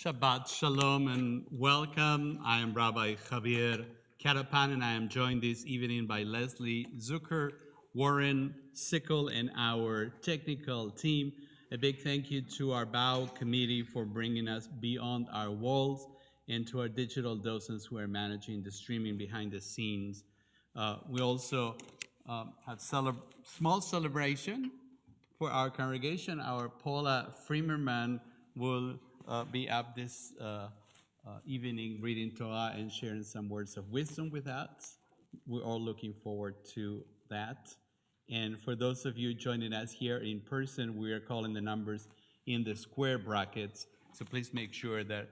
Shabbat Shalom and welcome. I am Rabbi Javier Carapan, and I am joined this evening by Leslie Zucker, Warren Sickle, and our technical team. A big thank you to our BOW committee for bringing us beyond our walls, and to our digital docents who are managing the streaming behind the scenes. We also have small celebration for our congregation. Our Paula Fremerman will be up this evening reading Torah and sharing some words of wisdom with us. We're all looking forward to that. And for those of you joining us here in person, we are calling the numbers in the square brackets. So please make sure that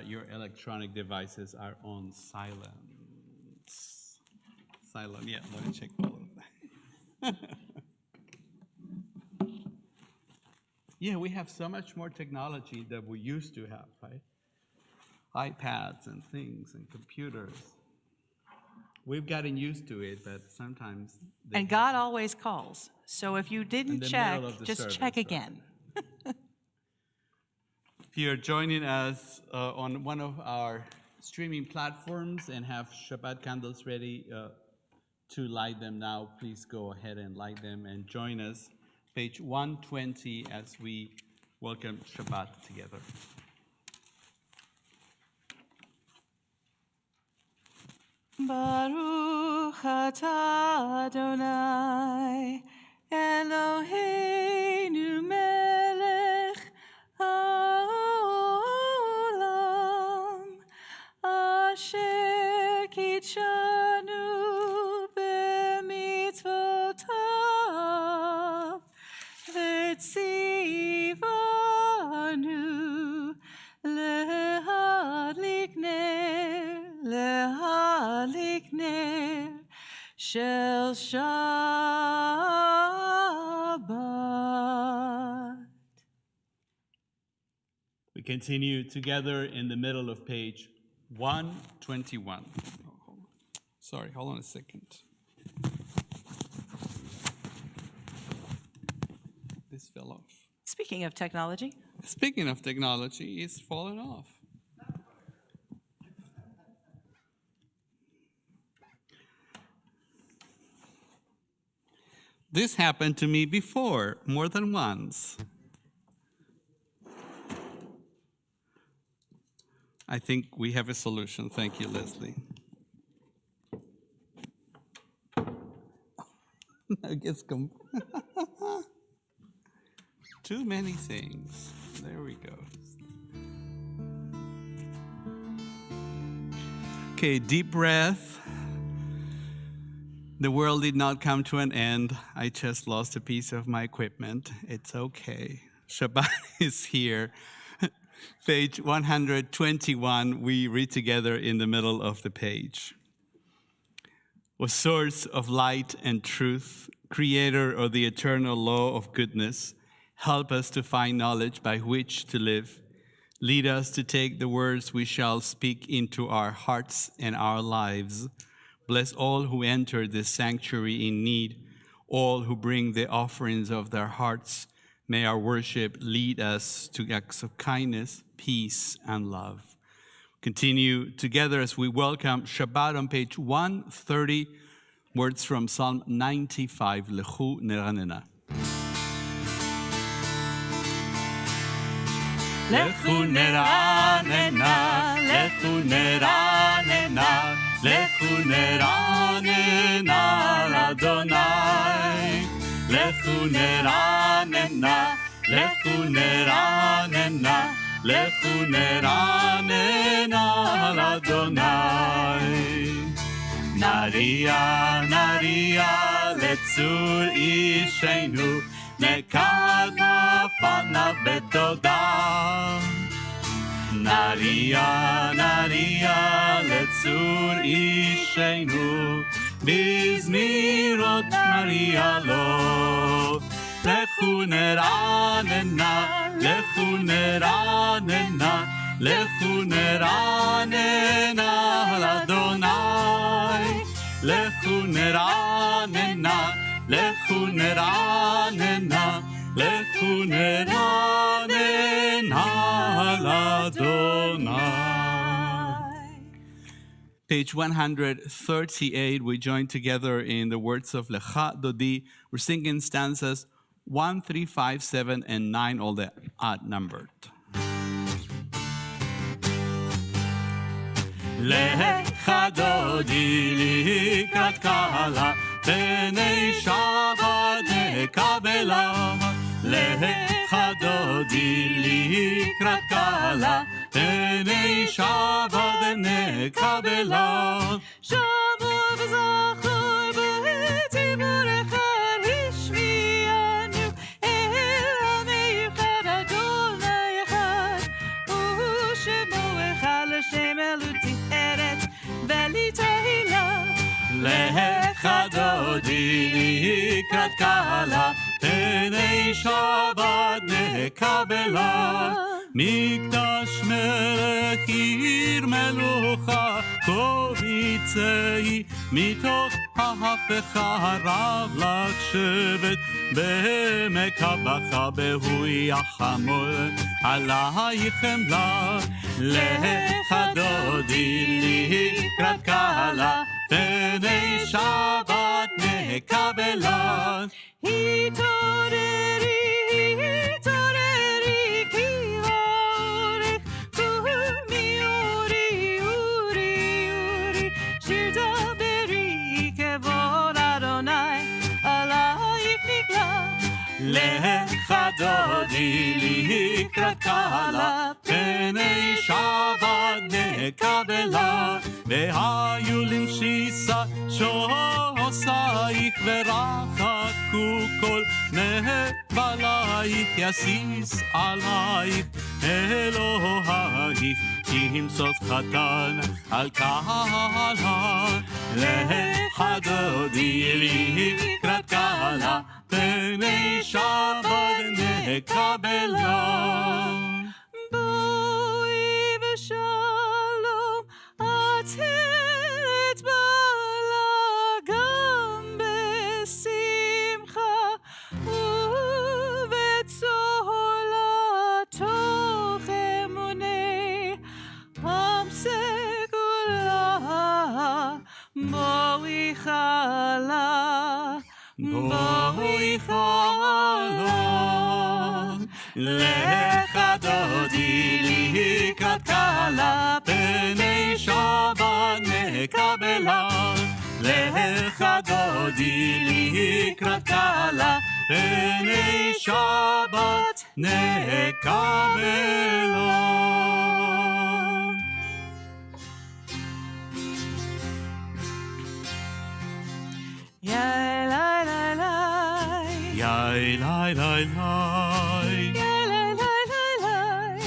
your electronic devices are on silence. Silent, yeah, let me check all of that. Yeah, we have so much more technology than we used to have, right? iPads and things and computers. We've gotten used to it, but sometimes... And God always calls. So if you didn't check, just service, check again. Right? If you're joining us on one of our streaming platforms and have Shabbat candles ready to light them now, please go ahead and light them and join us. Page 120 as we welcome Shabbat together. Baruch atah Adonai Eloheinu melech haolam asher kitshanu b'mitzvotav v'tzivanu lehadlik ner shel Shabbat. We continue together in the middle of page 121. Sorry, hold on a second. This fell off. Speaking of technology, It's fallen off. This happened to me before, more than once. I think we have a solution. Thank you, Leslie. I guess too many things. There we go. Okay, deep breath. The world did not come to an end. I just lost a piece of my equipment. It's okay. Shabbat is here. Page 121, we read together in the middle of the page. O source of light and truth, creator of the eternal law of goodness, help us to find knowledge by which to live. Lead us to take the words we shall speak into our hearts and our lives. Bless all who enter this sanctuary in need, all who bring the offerings of their hearts. May our worship lead us to acts of kindness, peace, and love. Continue together as we welcome Shabbat on page 130, words from Psalm 95, Lechu neranena. Lechu neranena, Lechu neranena, Lechu neranena Adonai. Lechu neranena, Lechu neranena, Lechu neranena Adonai. Naria, naria, letzur ishenu, nekad mafanav betodah. Naria, naria, letzur ishenu, bizmirot naria lo. Lechu neranena, lechu neranena, lechu neranena Adonai. Lechu neranena, lechu neranena, lechu neranena על Adonai. Page 138, we join together in the words of Lecha Dodi. We're singing stanzas 1, 3, 5, 7, and 9, all the odd numbered. Lecha Dodi likrat kala, pnei Shabbat nekabela. Lecha Dodi likrat kala, pnei Shabbat nekabela. Shabbat v'zachor v'tzibur echad hishmianu el meichad Adonai echad u'shemo echad l'Shem eluti eret v'litahila. Lecha Dodi likrat kala, pnei Shabbat nekabela. Mikdash melech ir melucha, kovitzei mitoch ha'hafecha harav lach shevet, be'mekabacha behui achamol alayich chemla. Lecha Dodi likrat kala, pnei Shabbat nekabela. Hitoreri, hitoreri, ki va'orech, kumi uri, uri, uri, shir daberi, kevod Adonai, alayich nikla. Lecha Dodi likrat kala, pnei Shabbat nekabela. Ve'hayu limshisa shosaich v'rachaku kol nevalayich yasis alayich Elohayich ki himsos chatan al kala. Lecha Dodi likrat kala, pnei Shabbat nekabela. Boi v'shalom ateret bala gam besimcha uvetzola toch emunei am segula boi chala boi chala. Lecha Dodi likrat kala, pnei Shabbat nekabela. Lecha Dodi likrat kala, pnei Shabbat nekabela. Yai lai lai lai, Yai lai lai lai, yai lai lai lai lai,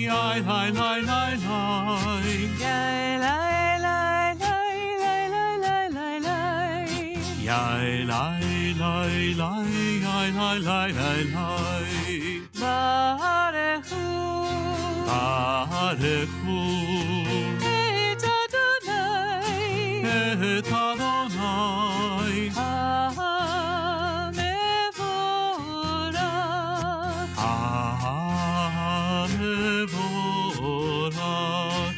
Yai lai lai lai lai, yai lai lai lai lai lai lai lai lai. Yai lai lai lai, Yai lai lai lai lai. Barechu Barechu et Adonai, et Adonai, Hamevorach, Hamevorach,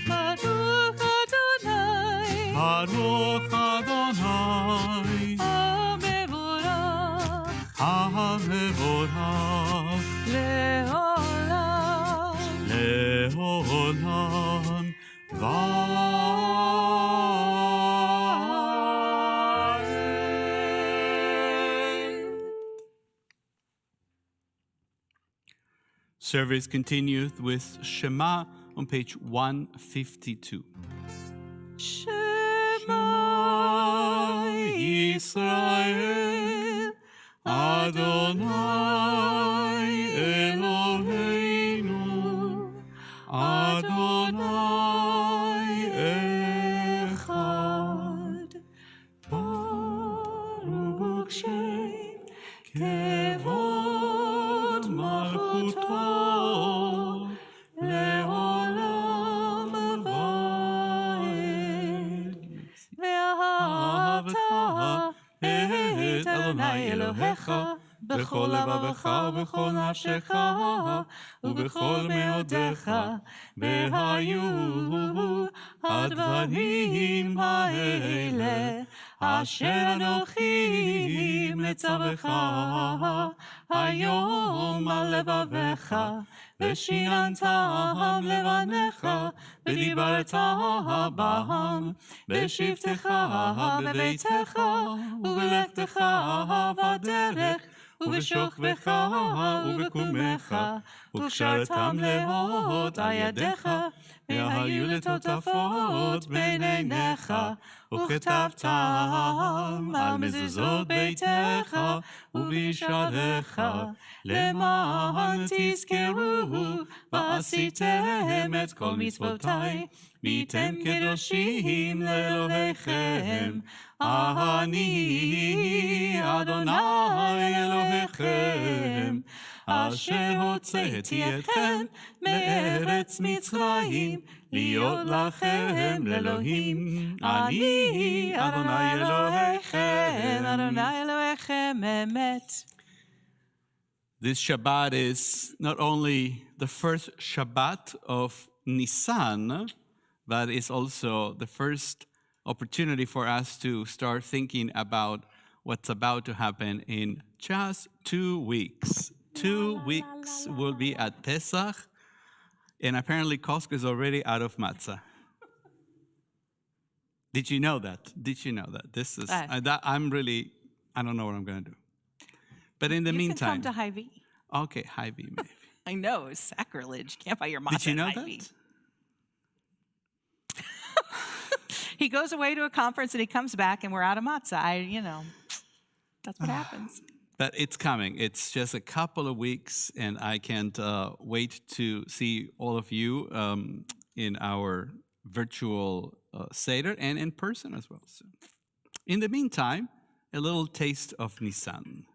Baruch Adonai, Baruch Adonai, Hamevorach, Hamevorach, Leolam, Leolam Vaed. Service continues with Shema on page 152. Shema Yisrael, Adonai Eloheinu, Adonai Echad. Baruch Shem Kevod Malchuto Leolam Vaed. Ve'ahavta et Adonai Elohecha בכל לבבך ובכל נפשך ובכל מאודיך, והיו הדברים האלה אשר אנוכי מצווך היום על לבביך, ושיננתם לבניך, ודיברת בם בשבתך בביתך ובלכתך בדרך ובשוכבך ובקומך, וקשרתם להוד על ידיך, והיו לטוטפות בין עיניך, וכתבתם על מזוזות ביתך ובישעריך, למען תזכרו ועשיתם את כל מצוותי, והייתם קדושים לאלוהיכם. אני אדוני אלוהיכם, אשר הוצאתי אתכם מארץ מצרים, להיות לכם לאלוהים. אני אדוני אלוהיכם, אדוני אלוהיכם אמת. This Shabbat is not only the first Shabbat of Nisan, but it's also the first opportunity for us to start thinking about what's about to happen in just 2 weeks. 2 weeks will be at Pesach, and apparently Costco is already out of matzah. Did you know that? Did you know that? This is, I don't know what I'm going to do. But in the meantime. You can come to Hy-Vee. Okay, Hy-Vee maybe. I know, it's sacrilege. Can't buy your matzah. Did you know at Hy-Vee. that? He goes away to a conference and he comes back and we're out of matzah. That's what happens. But it's coming. It's just a couple of weeks, and I can't wait to see all of you in our virtual Seder and in person as well. So, in the meantime, a little taste of Nisan.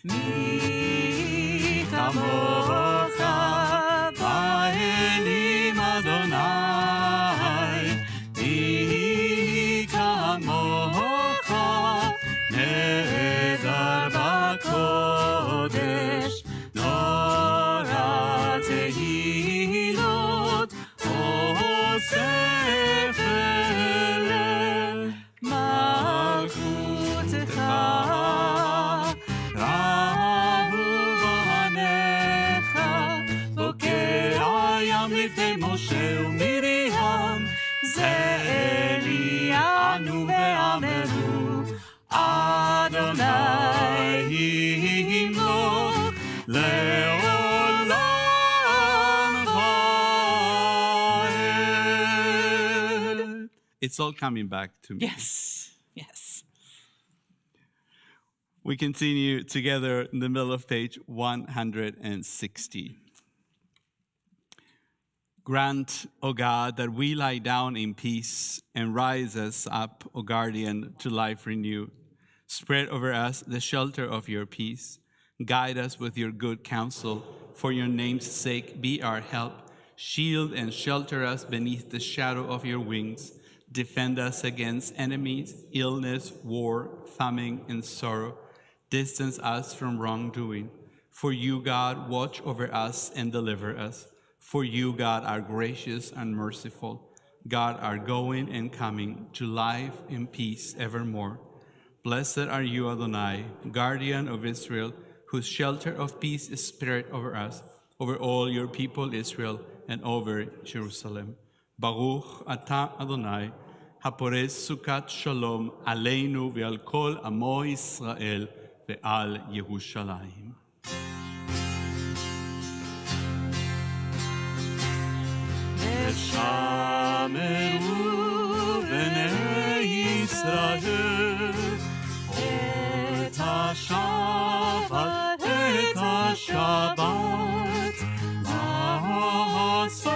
Mi kamocha ba'elim Adonai, mi kamocha nehedar b'kodesh, nora tehilot osef eleh malchutecha. לפני משה ומרים, זה אלינו ואמרו, אדוני ימלוך לעולם ועד. It's all coming back to me. Yes, yes. We continue together in the middle of page 160. Grant, O God, that we lie down in peace and rise us up, O guardian, to life renewed. Spread over us the shelter of your peace. Guide us with your good counsel. For your name's sake, be our help. Shield and shelter us beneath the shadow of your wings. Defend us against enemies, illness, war, famine, and sorrow. Distance us from wrongdoing. For you, God, watch over us and deliver us. For you, God, are gracious and merciful. God, are going and coming to life and peace evermore. Blessed are you, Adonai, guardian of Israel, whose shelter of peace is spread over us, over all your people Israel, and over Jerusalem. Baruch atah Adonai, hapores sukat shalom aleinu ve'al kol amo Yisrael ve'al Yerushalayim. שמרו בני ישראל את השבת, את השבת, לעשות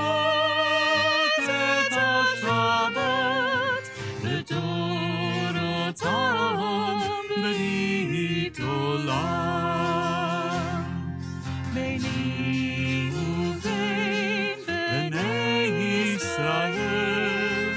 את השבת לדורותם ברית עולם. ביני ובין בני ישראל,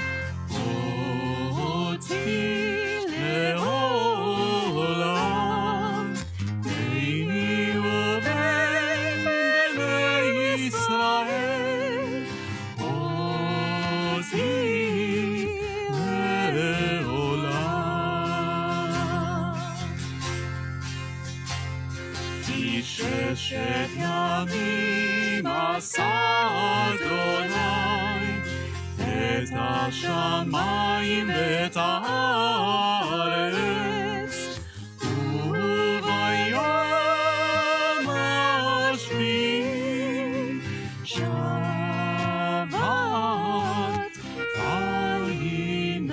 ששת ימים עשה אדוני את השמיים ואת הארץ, וביום השביעי שבת ויהי נפש.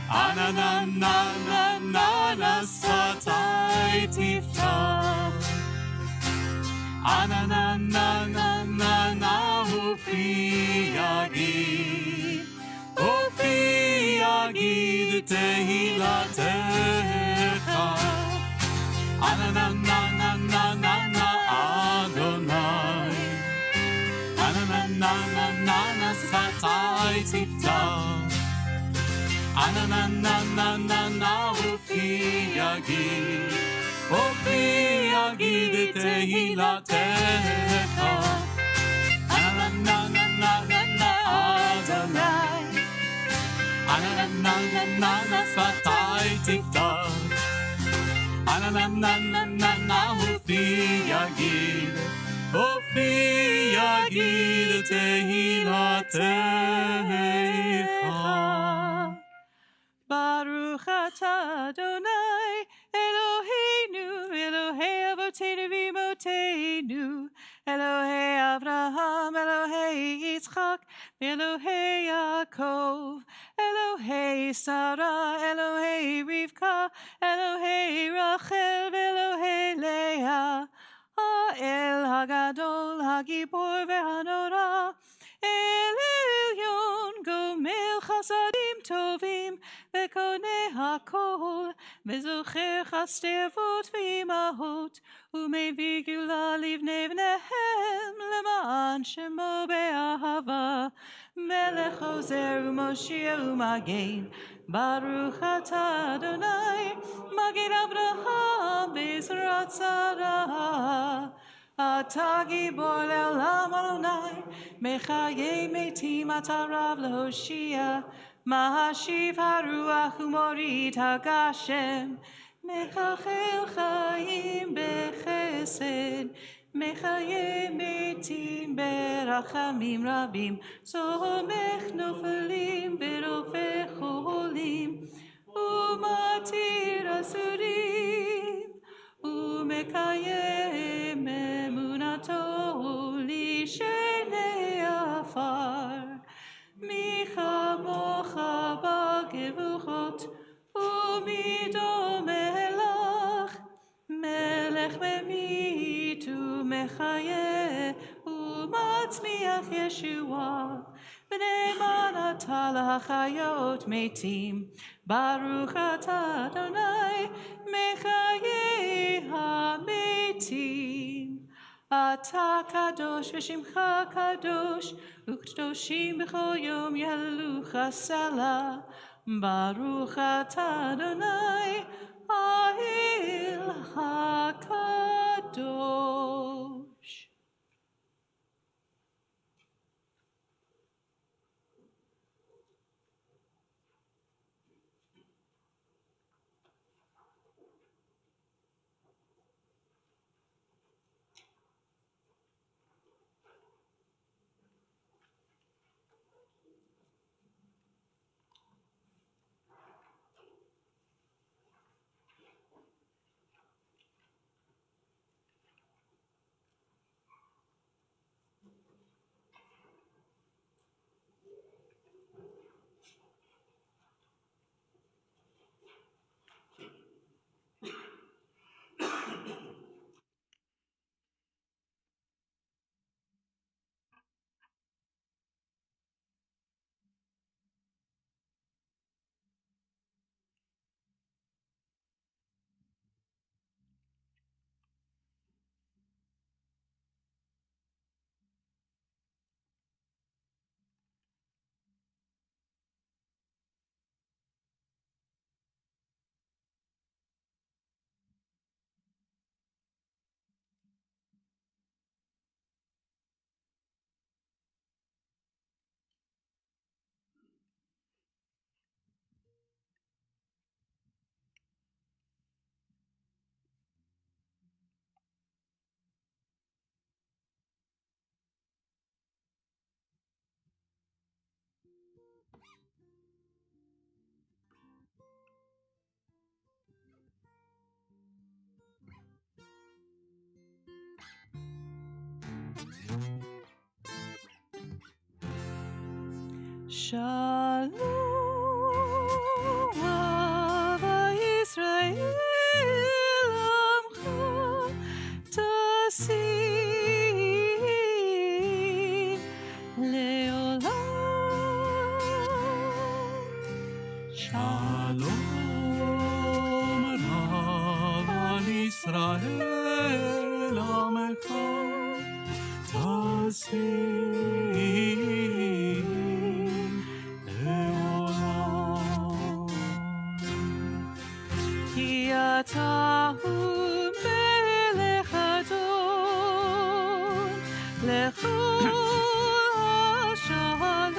אנא שפתי תפתח, אנא ופי יגיד תהילתך, אנא אדוני, אנא שפתי תפתח, אנא ופי יגיד תהילתך, אנא אדוני, אנא שפתי תפתח, אנא ופי יגיד תהילתך. Baruch atah Adonai Eloheinu, Elohei Avotenu v'Imotenu, Elohei Avraham, Elohei Yitzchak, Elohei Yaakov, Elohei Sarah, Elohei Rivka, Elohei Rachel, Elohei Leah, Ha'el Hagadol, Hagibor v'Hanora, El Elyon, Gomel Chasadim Tovim, Vekone HaKol, Vezocher Chasdei Avot v'Imahot, Umevii Gula Livnei Bneihem, Leman Shemo Be'ahava, Melech Ozer u'Moshiach u'Magen, Baruch atah Adonai, Magen Avraham v'Ezrat Sarah. אתה גיבור לעולם אדוני, מחיי מתים אתה רב להושיע, מהשיב הרוח ומוריד הגשם, מחלחל חיים בחסד, מחיי מתים ברחמים רבים, סומך נופלים ורופא חולים, ומתיר אסורים, ומקיים אמונתו לשני עפר. מי כמוך בגבורות ומי דומה לך, מלך ממית ומחיה ומצמיח ישועה. ונאמן אתה להחיות מתים, ברוך אתה אדוני מחיי המתים. אתה קדוש ושמך קדוש, וקדושים בכל יום יהללוך סלה. ברוך אתה אדוני האל הקדוש. Shalom Yisrael Amcha Tasim Leolam. Shalom Rav al Yisrael Amecha Tasim Leolam. Ki atahu melech adon lechol shalom.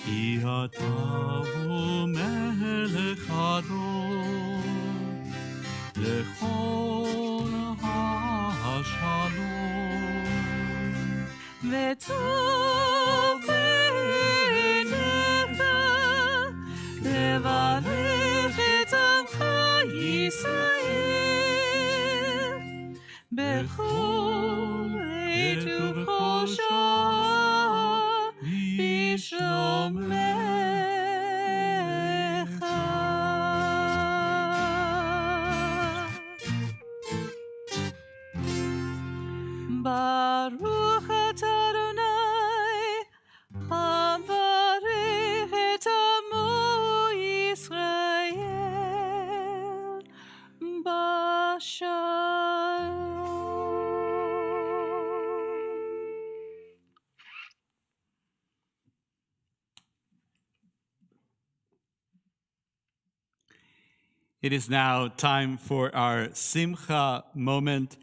Ki atahu melech adon lechol ha'shalom. V'tov b'necha levarech et amcha Yisrael b'chol עת ובכל שעה בשלומך. Baruch atah Adonai, havarech et amo Yisrael b'shalom. It is now time for our Simcha moment.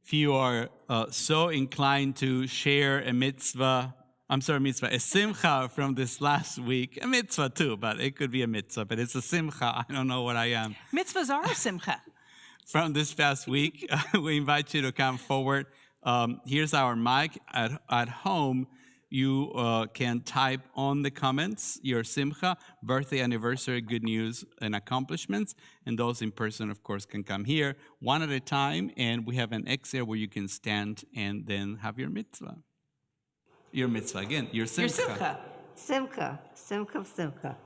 If you are so inclined to share a mitzvah, a Simcha from this last week, a mitzvah too, but it could be a mitzvah, but it's a Simcha. I don't know what I am. Mitzvahs are a simcha. From this past week, we invite you to come forward. Here's our mic. At home, you can type on the comments your Simcha, birthday, anniversary, good news, and accomplishments. And those in person, of course, can come here one at a time. And we have an exit where you can stand and then have your mitzvah. Your mitzvah again, your Simcha. Your simcha. Simcha, Simcha, Simcha.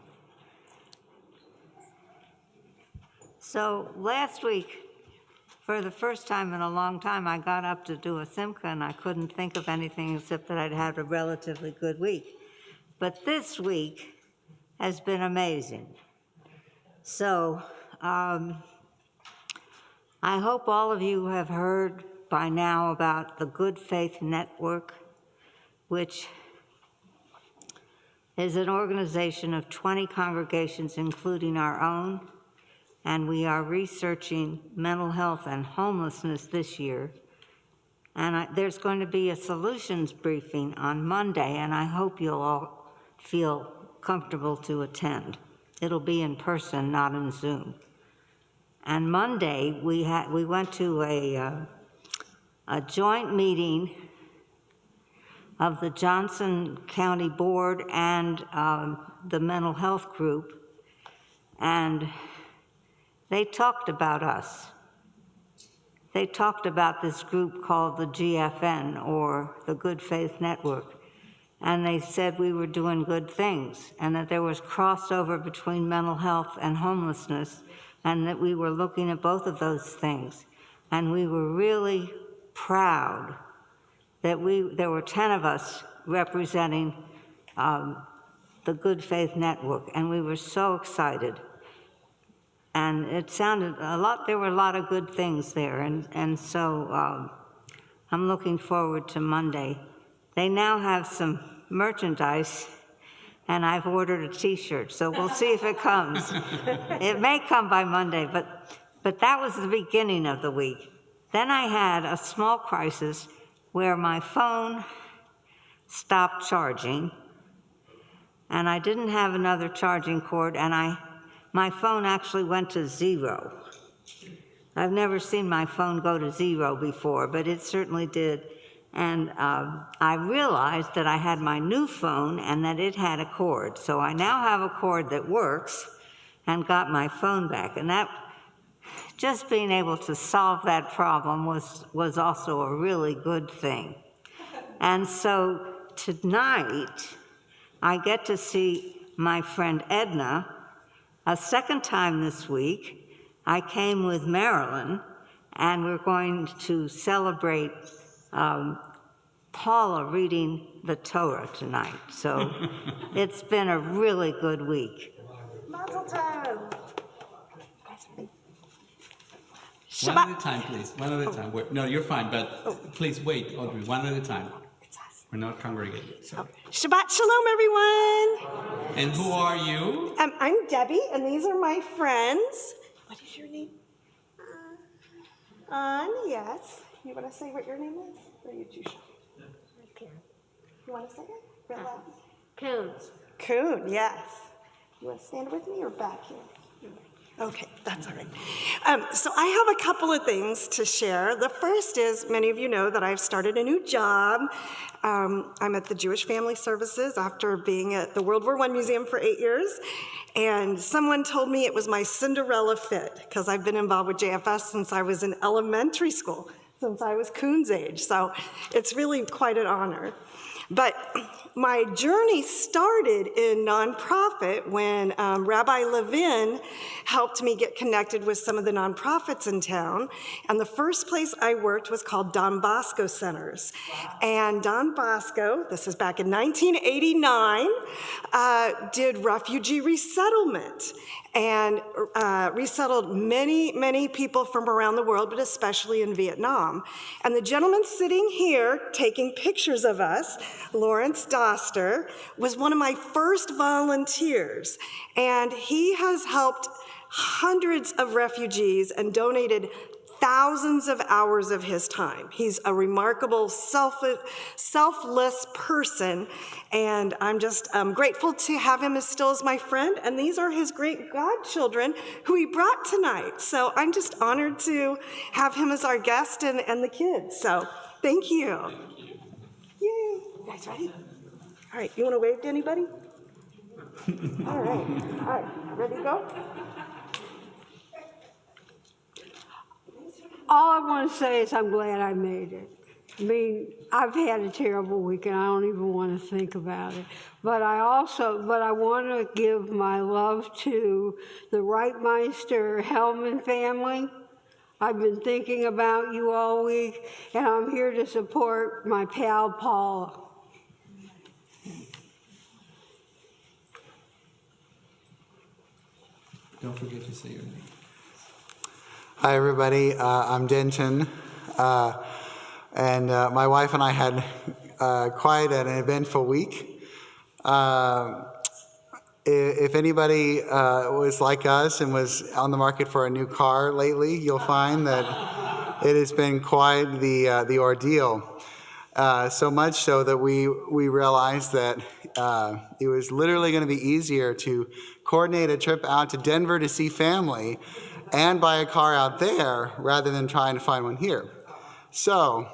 So last week, for the first time in a long time, I got up to do a Simcha, and I couldn't think of anything except that I'd had a relatively good week. But this week has been amazing. So I hope all of you have heard by now about the Good Faith Network, which is an organization of 20 congregations, including our own, and we are researching mental health and homelessness this year. And there's going to be a solutions briefing on Monday, and I hope you'll all feel comfortable to attend. It'll be in person, not in Zoom. And Monday, we went to a joint meeting of the Johnson County Board and the mental health group, and they talked about us. They talked about this group called the GFN, or the Good Faith Network, and they said we were doing good things, and that there was crossover between mental health and homelessness, and that we were looking at both of those things. And we were really proud that there were 10 of us representing the Good Faith Network, and we were so excited. And it sounded there were a lot of good things there, and so I'm looking forward to Monday. They now have some merchandise, and I've ordered a t-shirt, so we'll see if it comes. It may come by Monday, but that was the beginning of the week. Then I had a small crisis where my phone stopped charging, and I didn't have another charging cord, and my phone actually went to 0. I've never seen my phone go to 0 before, but it certainly did. And I realized that I had my new phone and that it had a cord. So I now have a cord that works and got my phone back. And that, just being able to solve that problem was also a really good thing. And so tonight, I get to see my friend Edna a second time this week. I came with Marilyn, and we're going to celebrate Paula reading the Torah tonight. So it's been a really good week. Mazel tov. One at a time, please. One at a time. No, you're fine, but please wait, Audrey. One at a time. We're not congregating. So. Shabbat shalom, everyone. And who are you? I'm Debbie, and these are my friends. What is your name? Yes. You want to say what your name is? Or are you too shy? You want to say it? Real loud? Coon. Coon, yes. You want to stand with me or back here? Okay, that's all right. So I have a couple of things to share. The first is, many of you know that I've started a new job. I'm at the Jewish Family Services after being at the World War I Museum for 8 years. And someone told me it was my Cinderella fit, because I've been involved with JFS since I was in elementary school, since I was Coon's age. So it's really quite an honor. But my journey started in nonprofit when Rabbi Levin helped me get connected with some of the nonprofits in town. And the first place I worked was called Don Bosco Centers. And Don Bosco, this is back in 1989, did refugee resettlement and resettled many, many people from around the world, but especially in Vietnam. And the gentleman sitting here taking pictures of us, Lawrence Doster, was one of my first volunteers. And he has helped hundreds of refugees and donated thousands of hours of his time. He's a remarkable, selfless person, and I'm just grateful to have him still as my friend, and these are his great godchildren who he brought tonight. So I'm just honored to have him as our guest and the kids. So thank you. Yay. You guys ready? All right, you want to wave to anybody? All right, ready to go? All I want to say is I'm glad I made it. I mean, I've had a terrible week and I don't even want to think about it. But I want to give my love to the Reitmeister Hellman family. I've been thinking about you all week, and I'm here to support my pal, Paula. Don't forget to say your name. Hi, everybody. I'm Denton, and my wife and I had quite an eventful week. If anybody was like us and was on the market for a new car lately, you'll find that it has been quite the ordeal. So much so that we realized that it was literally going to be easier to coordinate a trip out to Denver to see family and buy a car out there rather than trying to find one here. So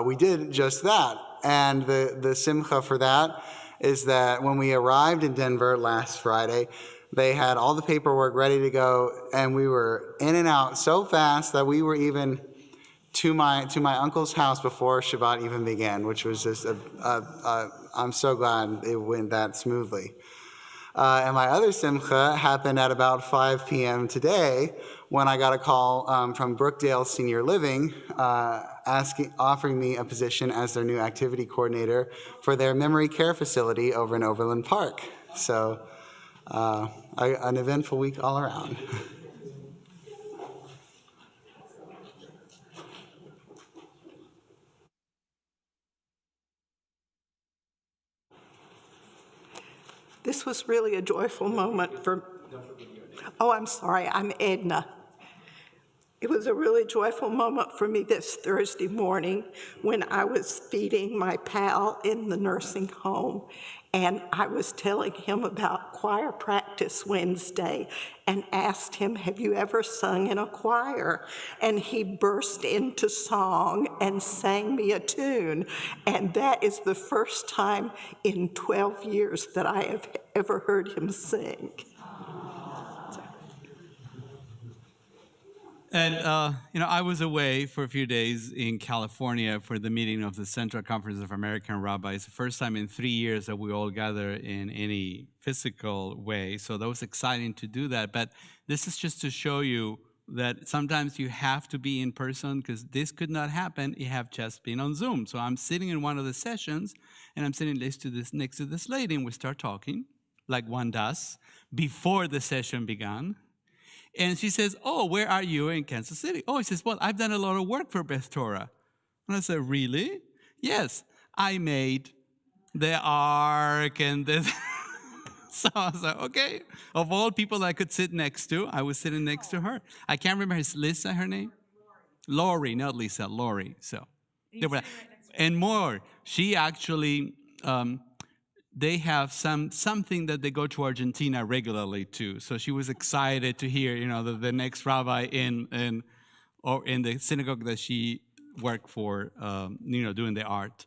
we did just that. And the simcha for that is that when we arrived in Denver last Friday, they had all the paperwork ready to go, and we were in and out so fast that we were even to my uncle's house before Shabbat even began, which was just I'm so glad it went that smoothly. And my other simcha happened at about 5 p.m. today when I got a call from Brookdale Senior Living offering me a position as their new activity coordinator for their memory care facility over in Overland Park. So an eventful week all around. This was really a joyful moment for, oh, I'm sorry, I'm Edna. It was a really joyful moment for me this Thursday morning when I was feeding my pal in the nursing home, and I was telling him about choir practice Wednesday and asked him, have you ever sung in a choir? And he burst into song and sang me a tune, and that is the first time in 12 years that I have ever heard him sing. And, I was away for a few days in California for the meeting of the Central Conference of American Rabbis. The first time in 3 years that we all gather in any physical way. So that was exciting to do that. But this is just to show you that sometimes you have to be in person because this could not happen. You have just been on Zoom. So I'm sitting in one of the sessions and I'm sitting next to this lady and we start talking like one does before the session began. And she says, oh, where are you? In Kansas City. Oh, he says, well, I've done a lot of work for Beth Torah. And I said, really? Yes, I made the ark and this. So I was like, okay. Of all people I could sit next to, I was sitting next to her. I can't remember, is Lisa her name? Lori, not Lisa, Lori. So, and more. She actually, they have something that they go to Argentina regularly too. So she was excited to hear, the next rabbi in the synagogue that she worked for, doing the art,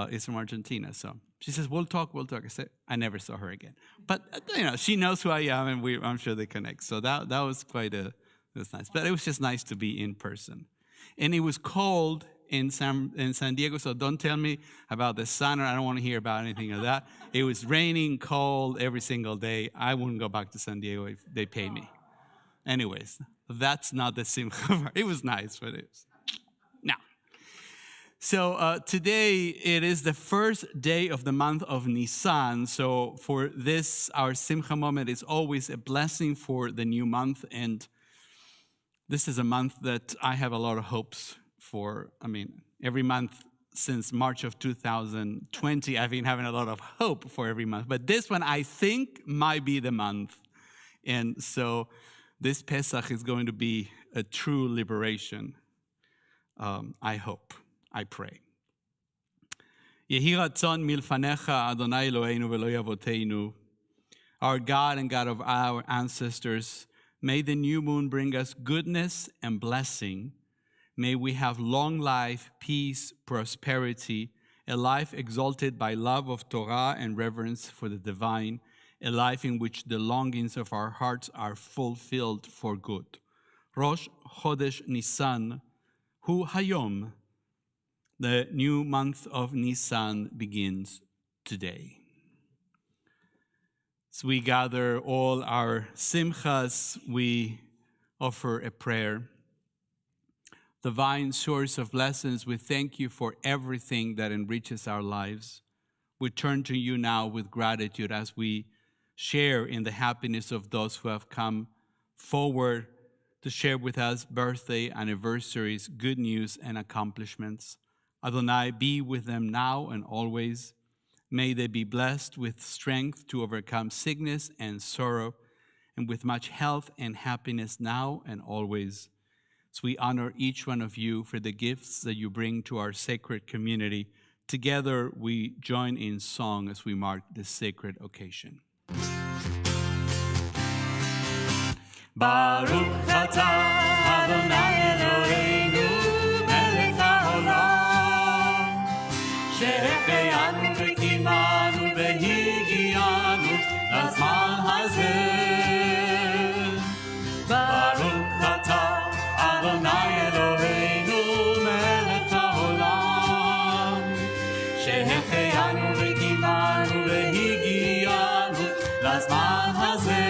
is from Argentina. So she says, we'll talk. I said, I never saw her again. But, she knows who I am and I'm sure they connect. So that was it was nice. But it was just nice to be in person. And it was cold in San Diego, so don't tell me about the sun, or I don't want to hear about anything of that. It was raining, cold every single day. I wouldn't go back to San Diego if they pay me. Anyways, that's not the simcha part. It was nice, but it was no. So today, it is the first day of the month of Nisan. So for this, our simcha moment is always a blessing for the new month. And this is a month that I have a lot of hopes for. Every month since March of 2020, I've been having a lot of hope for every month. But this one, I think, might be the month. And so this Pesach is going to be a true liberation. I hope. I pray. Yehi ratzon milfanecha Adonai Eloheinu v'lo yavoteinu. Our God and God of our ancestors, may the new moon bring us goodness and blessing. May we have long life, peace, prosperity, a life exalted by love of Torah and reverence for the divine, a life in which the longings of our hearts are fulfilled for good. Rosh Chodesh Nisan, Hu Hayom. The new month of Nisan begins today. As we gather all our simchas, we offer a prayer. Divine source of blessings, we thank you for everything that enriches our lives. We turn to you now with gratitude as we share in the happiness of those who have come forward to share with us birthday, anniversaries, good news, and accomplishments. Adonai, be with them now and always. May they be blessed with strength to overcome sickness and sorrow, and with much health and happiness now and always. So we honor each one of you for the gifts that you bring to our sacred community. Together we join in song as we mark this sacred occasion. Baruch atah Adonai Eloheinu melech haolam שהחיינו וקיימנו והגיענו לזמן הזה. ברוך אתה אדוני אלוהינו מלך העולם שהחיינו וקיימנו והגיענו לזמן הזה.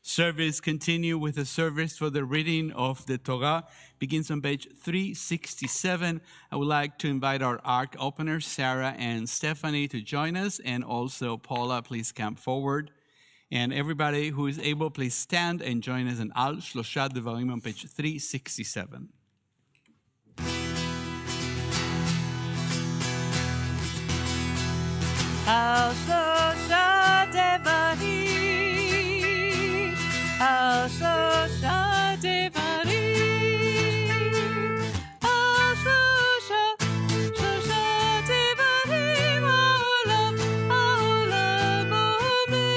Service continue with a service for the reading of the Torah. Begins on page 367. I would like to invite our ark openers, Sarah and Stephanie, to join us, and also Paula, please come forward. And everybody who is able, please stand and join us in Al Shlosha Devarim on page 367. Al Shlosha Devarim. Al Shlosha Devarim, Al Shlosha Devarim, Ha'olam Omer.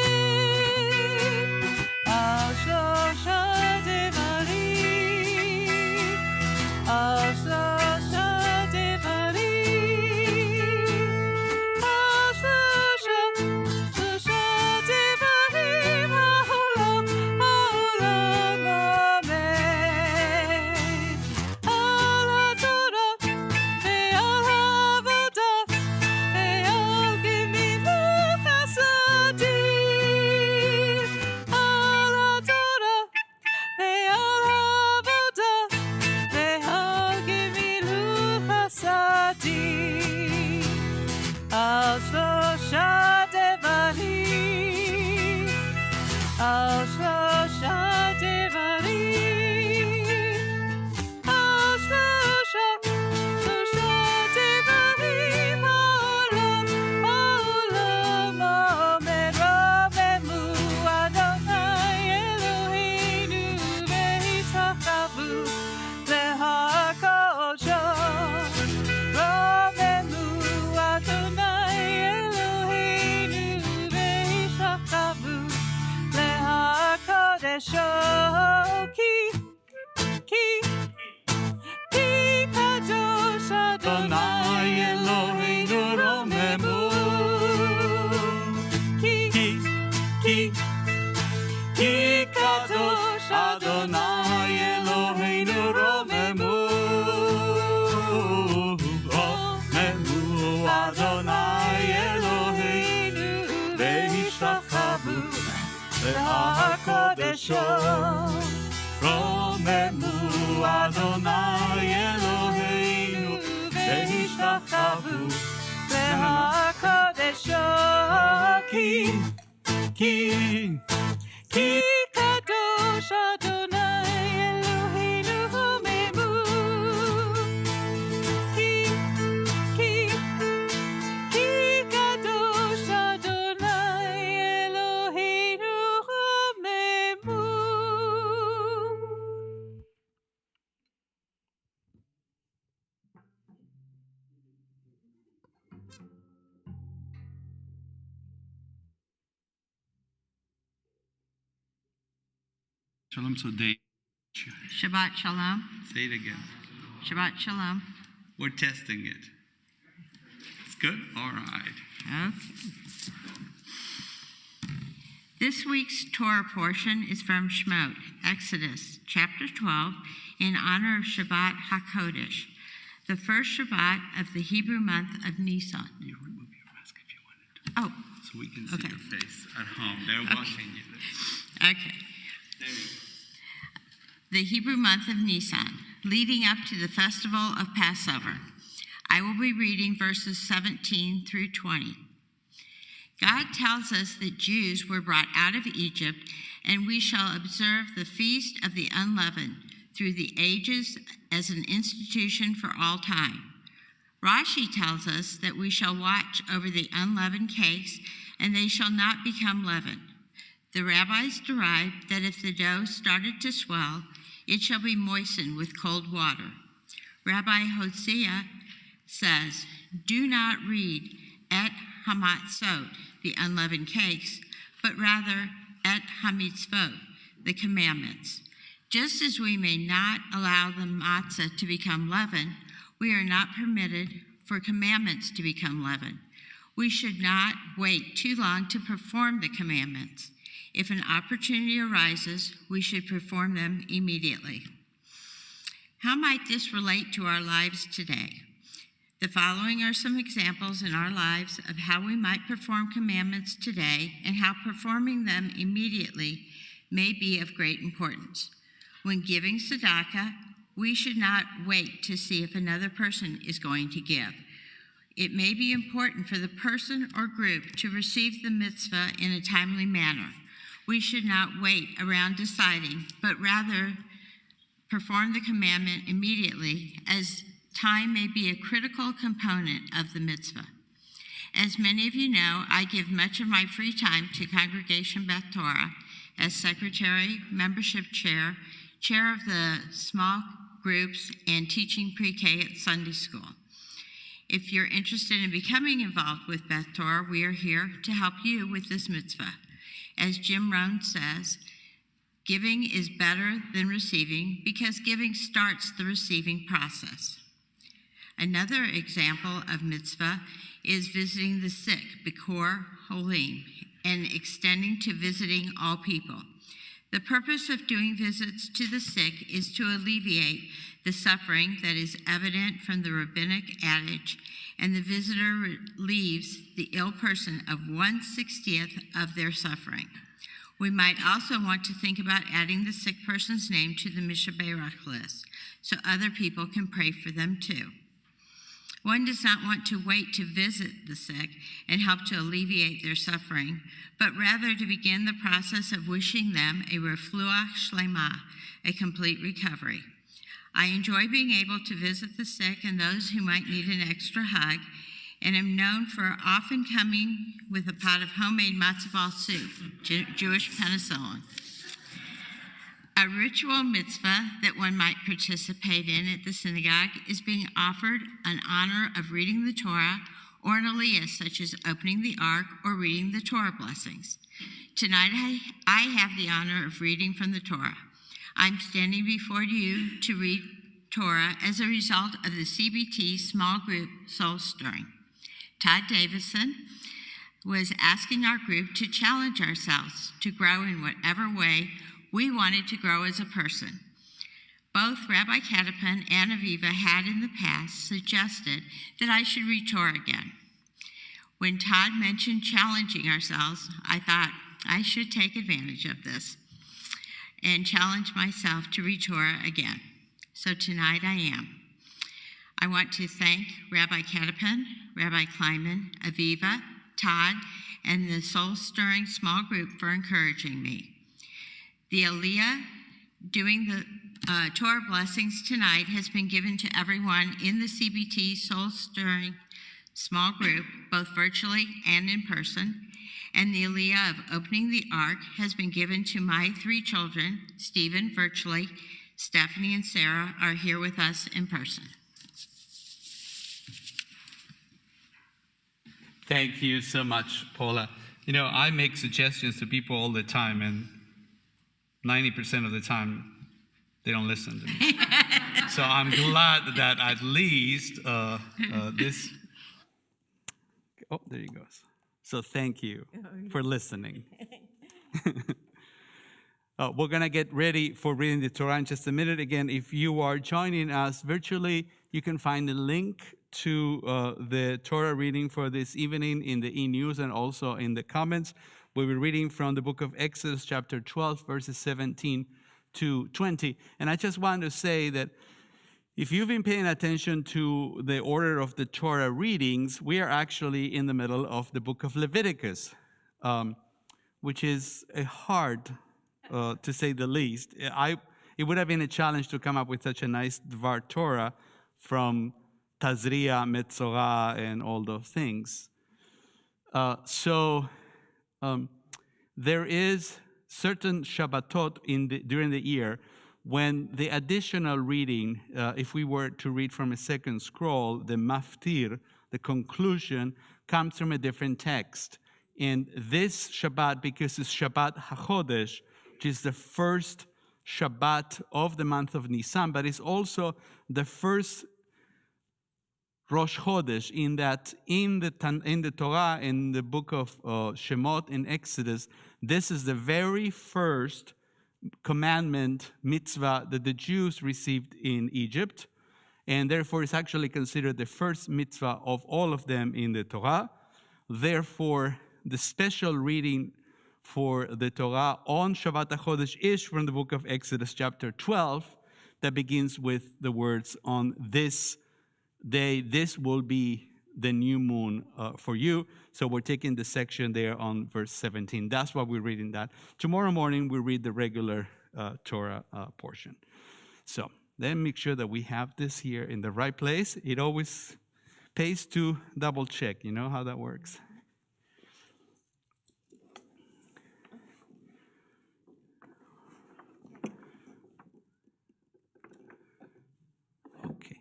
HaKodesho, Ki Kadosh Adonai Eloheinu Romemu. Ki Kadosh Adonai Eloheinu Romemu. Romemu Adonai Eloheinu Ve'ishtachavu HaKodesho. Romemu Adonai Eloheinu Ve'ishtachavu HaKodesho. Ki Kadosh Adonai Eloheinu Romemu. Ki Kadosh Adonai Eloheinu Romemu. Shalom Sodei. Shabbat Shalom. Say it again. Shabbat Shalom. We're testing it. It's good? All right. Okay. This week's Torah portion is from Shemot, Exodus, chapter 12, in honor of Shabbat HaKodesh, the first Shabbat of the Hebrew month of Nisan. You remove your mask if you wanted to, Oh, so we can see Okay. your face at home. They're watching you. okay. There you go. The Hebrew month of Nisan, leading up to the festival of Passover. I will be reading verses 17 through 20. God tells us that Jews were brought out of Egypt, and we shall observe the feast of the unleavened through the ages as an institution for all time. Rashi tells us that we shall watch over the unleavened cakes, and they shall not become leavened. The rabbis derived that if the dough started to swell, it shall be moistened with cold water. Rabbi Hosea says, do not read et hamatzot, the unleavened cakes, but rather et hamitzvot, the commandments. Just as we may not allow the matzah to become leavened, we are not permitted for commandments to become leavened. We should not wait too long to perform the commandments. If an opportunity arises, we should perform them immediately. How might this relate to our lives today? The following are some examples in our lives of how we might perform commandments today and how performing them immediately may be of great importance. When giving tzedakah, we should not wait to see if another person is going to give. It may be important for the person or group to receive the mitzvah in a timely manner. We should not wait around deciding, but rather perform the commandment immediately, as time may be a critical component of the mitzvah. As many of you know, I give much of my free time to Congregation Beth Torah as secretary, membership chair, chair of the small groups, and teaching pre-K at Sunday school. If you're interested in becoming involved with Beth Torah, we are here to help you with this mitzvah. As Jim Rohn says, giving is better than receiving because giving starts the receiving process. Another example of mitzvah is visiting the sick, Bikor Holim, and extending to visiting all people. The purpose of doing visits to the sick is to alleviate the suffering that is evident from the rabbinic adage, and the visitor relieves the ill person of 1/60th of their suffering. We might also want to think about adding the sick person's name to the Mishaberach list, so other people can pray for them too. One does not want to wait to visit the sick and help to alleviate their suffering, but rather to begin the process of wishing them a refuah shlema, a complete recovery. I enjoy being able to visit the sick and those who might need an extra hug, and am known for often coming with a pot of homemade matzo ball soup, Jewish penicillin. A ritual mitzvah that one might participate in at the synagogue is being offered in honor of reading the Torah or an aliyah, such as opening the ark or reading the Torah blessings. Tonight I have the honor of reading from the Torah. I'm standing before you to read Torah as a result of the CBT small group Soul Stirring. Todd Davison was asking our group to challenge ourselves to grow in whatever way we wanted to grow as a person. Both Rabbi Katapan and Aviva had in the past suggested that I should read Torah again. When Todd mentioned challenging ourselves, I thought I should take advantage of this and challenge myself to read Torah again. So tonight I am. I want to thank Rabbi Katapan, Rabbi Kleiman, Aviva, Todd, and the Soul Stirring small group for encouraging me. The Aliyah doing the Torah blessings tonight has been given to everyone in the CBT Soul Stirring small group, both virtually and in person, and the Aliyah of opening the ark has been given to my 3 children. Stephen virtually, Stephanie and Sarah are here with us in person. Thank you so much, Paula. You know, I make suggestions to people all the time, and 90% of the time, they don't listen to me. So I'm glad that at least this... Oh, there he goes. So thank you for listening. We're going to get ready for reading the Torah in just a minute. Again, if you are joining us virtually, you can find the link to the Torah reading for this evening in the e-news and also in the comments. We'll be reading from the book of Exodus, chapter 12, verses 17 to 20. And I just want to say that if you've been paying attention to the order of the Torah readings, we are actually in the middle of the book of Leviticus, which is hard, to say the least. It would have been a challenge to come up with such a nice Dvar Torah from Tazria, Metzorah, and all those things. There is certain Shabbatot during the year when the additional reading, if we were to read from a second scroll, the maftir, the conclusion, comes from a different text. And this Shabbat, because it's Shabbat HaChodesh, which is the first Shabbat of the month of Nisan, but it's also the first Rosh Chodesh, in that in the Torah, in the book of Shemot in Exodus, this is the very first commandment, mitzvah, that the Jews received in Egypt, and therefore it's actually considered the first mitzvah of all of them in the Torah. Therefore, the special reading for the Torah on Shabbat HaChodesh is from the book of Exodus, chapter 12, that begins with the words, "On this day, this will be the new moon for you." So we're taking the section there on verse 17. That's why we're reading that. Tomorrow morning, we'll read the regular Torah portion. So then make sure that we have this here in the right place. It always pays to double check. You know how that works. Okay.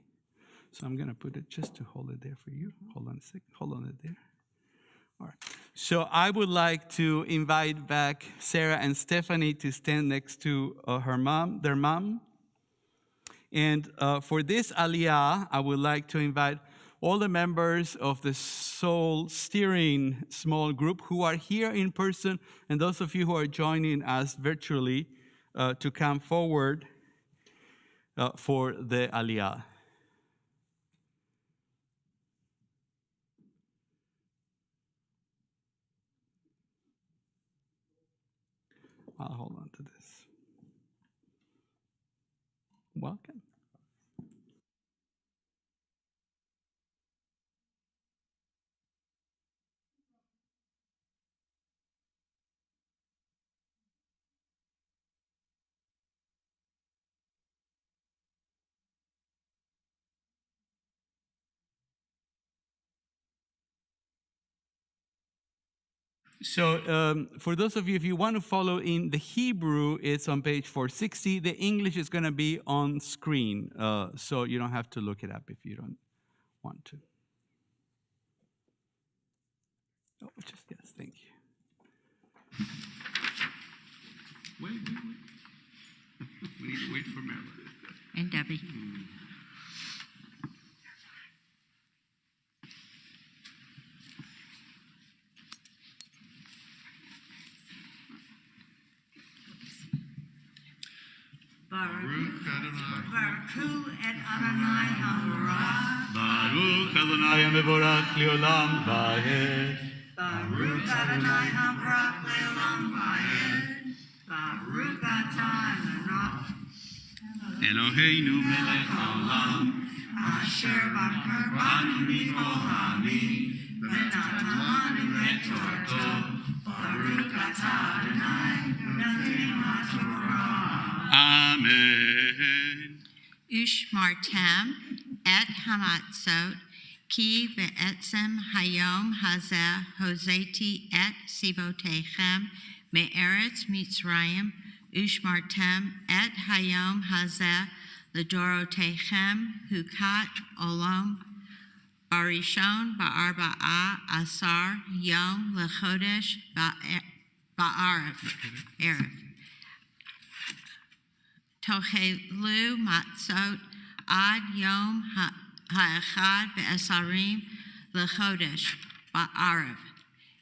So I'm going to put it just to hold it there for you. Hold on a second. Hold on it there. All right. So I would like to invite back Sarah and Stephanie to stand next to their mom. And for this aliyah, I would like to invite all the members of the Soul Stirring small group who are here in person, and those of you who are joining us virtually, to come forward for the aliyah. I'll hold on to this. Welcome. So for those of you, if you want to follow in the Hebrew, it's on page 460. The English is going to be on screen, so you don't have to look it up if you don't want to. Oh, just yes, thank you. Wait. We need to wait for Marilyn. And Debbie. Baruch Adonai. Baruch et Adonai HaMorach. Baruch Adonai Mevorach Leolam Vaed. Baruch Adonai HaMorach Leolam Vaed. Baruch atah Adonai Eloheinu melech haolam. asher b'kol mikol ha'amin v'natan lanu et Torato. Baruch atah Adonai Eloheinu HaTorah. Amen. Ushmartem et hamatzot ki be'etzem hayom hazeh hozeti et sivotechem me'eretz Mitzrayim ushmartem et hayom hazeh ledorotechem hukat olam barishon ba'arba'a asar yom lechodesh ba'arev erev. Tochelu matzot ad yom ha'echad ve'esarim lechodesh ba'arev.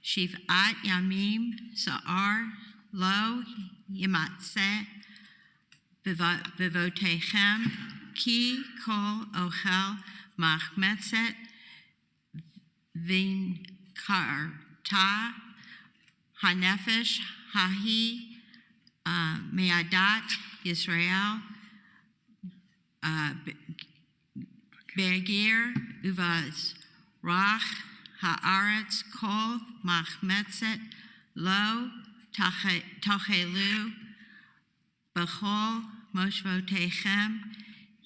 Shiv'at yamim sa'ar lo yimatzeh bevotechem ki kol ochel machmetzet v'inkarta hanefesh hahi me'adat Yisrael Begir uvaz rach haaretz kol machmetzet lo tochelu b'chol moshvotechem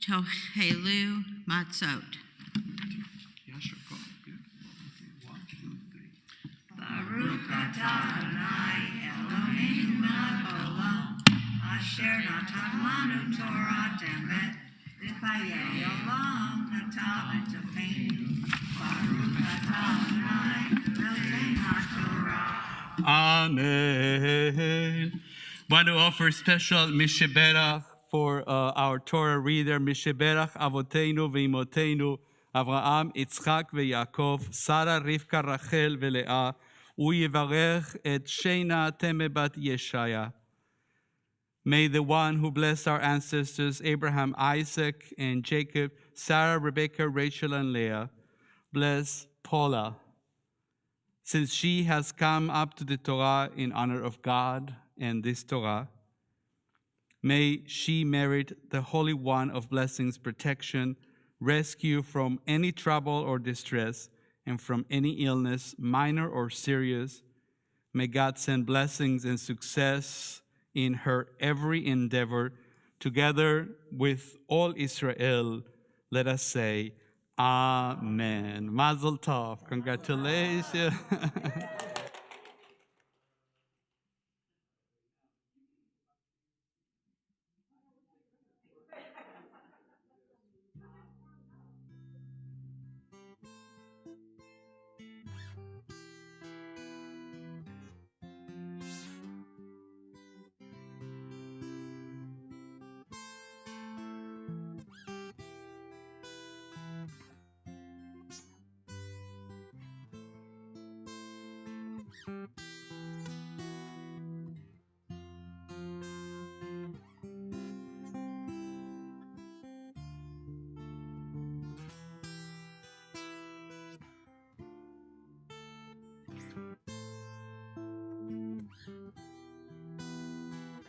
tochelu matzot. Baruch atah Adonai Eloheinu melech haolam asher natan lanu Torah temet v'chayei olam natan v'tofenu. Baruch atah Adonai Eloheinu HaTorah. Amen. Want to offer special misheberach for our Torah reader, misheberach avoteinu ve'imotenu, Avraham, Yitzchak ve'Yaakov, Sarah, Rivka, Rachel ve'Leah, u'yivarech et Sheina temebat Yeshaya. May the one who blessed our ancestors, Abraham, Isaac, and Jacob, Sarah, Rebekah, Rachel, and Leah, bless Paula, since she has come up to the Torah in honor of God and this Torah. May she merit the Holy One of blessings, protection, rescue from any trouble or distress, and from any illness, minor or serious. May God send blessings and success in her every endeavor. Together with all Israel, let us say, Amen. Mazel tov. Congratulations.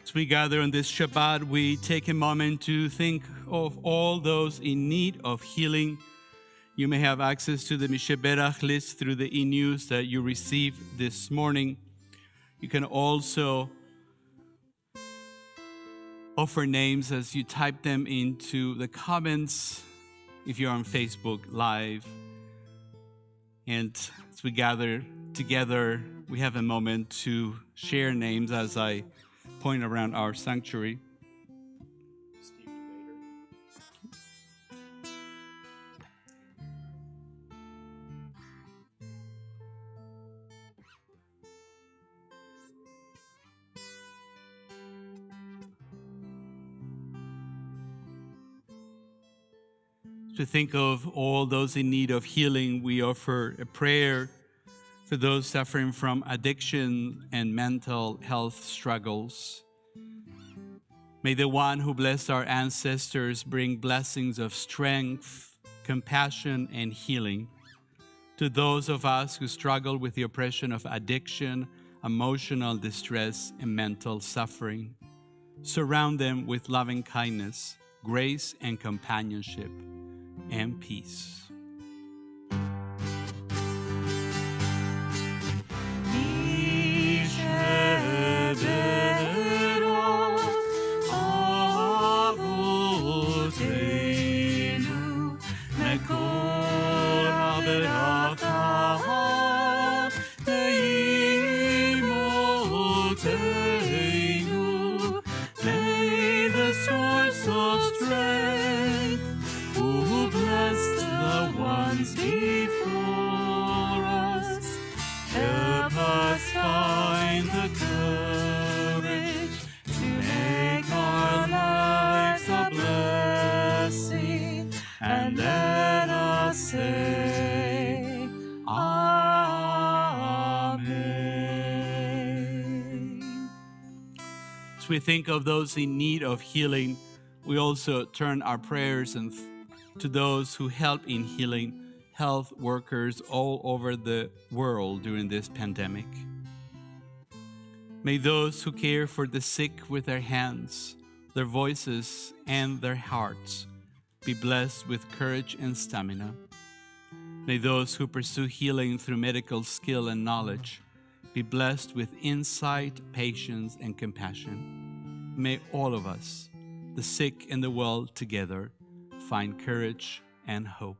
As we gather on this Shabbat, we take a moment to think of all those in need of healing. You may have access to the Misheberach list through the e-news that you received this morning. You can also offer names as you type them into the comments if you're on Facebook Live. And as we gather together, we have a moment to share names as I point around our sanctuary. To think of all those in need of healing, we offer a prayer for those suffering from addiction and mental health struggles. May the one who blessed our ancestors bring blessings of strength, compassion, and healing to those of us who struggle with the oppression of addiction, emotional distress, and mental suffering. Surround them with loving kindness, grace, and companionship, and peace. As we think of those in need of healing, we also turn our prayers to those who help in healing, health workers all over the world during this pandemic. May those who care for the sick with their hands, their voices, and their hearts be blessed with courage and stamina. May those who pursue healing through medical skill and knowledge be blessed with insight, patience, and compassion. May all of us, the sick and the well together, find courage and hope.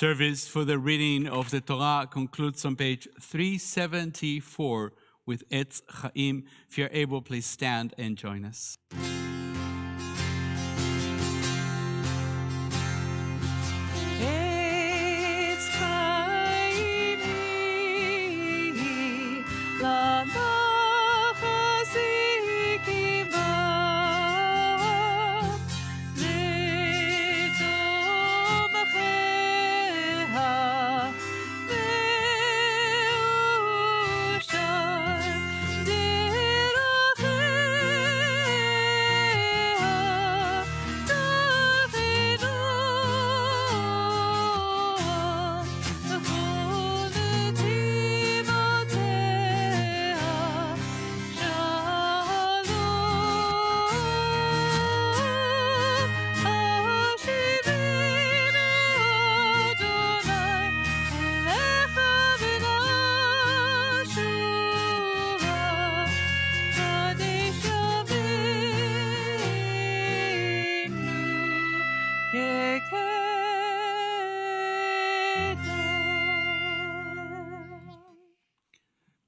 Service for the reading of the Torah concludes on page 374 with Etz Chaim. If you're able, please stand and join us.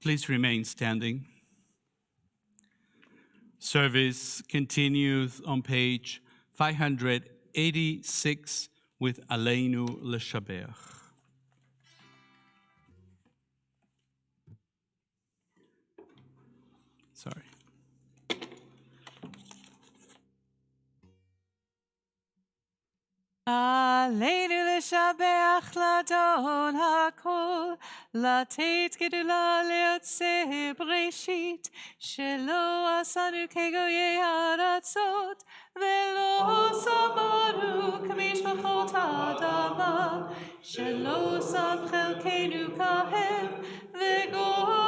Please remain standing. Service continues on page 586 with Aleinu L'Shabeach. Sorry. Aleinu l'shabeach l'adon hakol, לתת גדולה ליוצא בראשית, שלא עשנו כגויי הארצות, ולא שמרנו כמשפחות האדמה, שלא שם חלקנו כהם, וגוי